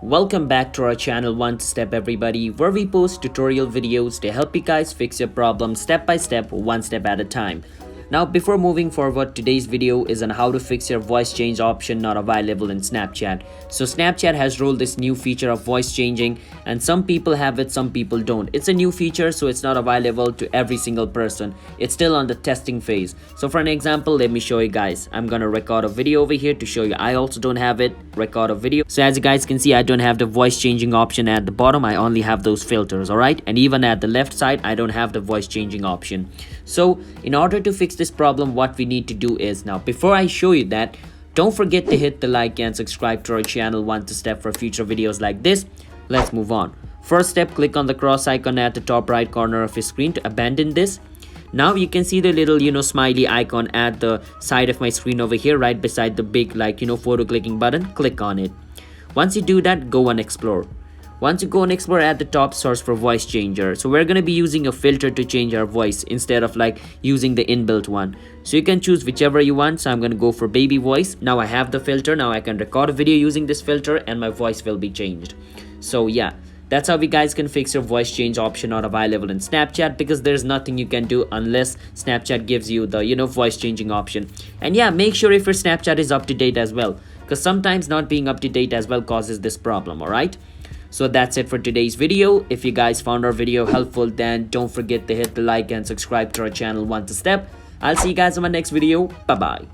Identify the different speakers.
Speaker 1: Welcome back to our channel One Step everybody, where we post tutorial videos to help you guys fix your problems step by step, one step at a time. Now before moving forward, today's video is on how to fix your voice change option not available in Snapchat. So Snapchat has rolled this new feature of voice changing, and some people have it, some people don't. It's a new feature, so it's not available to every single person. It's still on the testing phase. So for an example, let me show you guys. I'm gonna record a video over here to show you. I also don't have it. Record a video. So as you guys can see, I don't have the voice changing option at the bottom. I only have those filters, alright? And even at the left side, I don't have the voice changing option. So in order to fix this problem, what we need to do is, now before I show you that, don't forget to hit the like and subscribe to our channel One Step for future videos like this. Let's move on. First step, click on the cross icon at the top right corner of your screen to abandon this. Now you can see the little smiley icon at the side of my screen over here, right beside the big photo clicking button. Click on it. Once you do that, go and explore. Once you go and explore, at the top, search for voice changer. So we're going to be using a filter to change our voice instead of using the inbuilt one. So you can choose whichever you want. So I'm going to go for baby voice. Now I have the filter. Now I can record a video using this filter and my voice will be changed. So yeah, that's how you guys can fix your voice change option not available in Snapchat, because there's nothing you can do unless Snapchat gives you the voice changing option. And yeah, make sure if your Snapchat is up to date as well, because sometimes not being up to date as well causes this problem. All right. So that's it for today's video. If you guys found our video helpful, then don't forget to hit the like and subscribe to our channel One Step. I'll see you guys in my next video. Bye bye.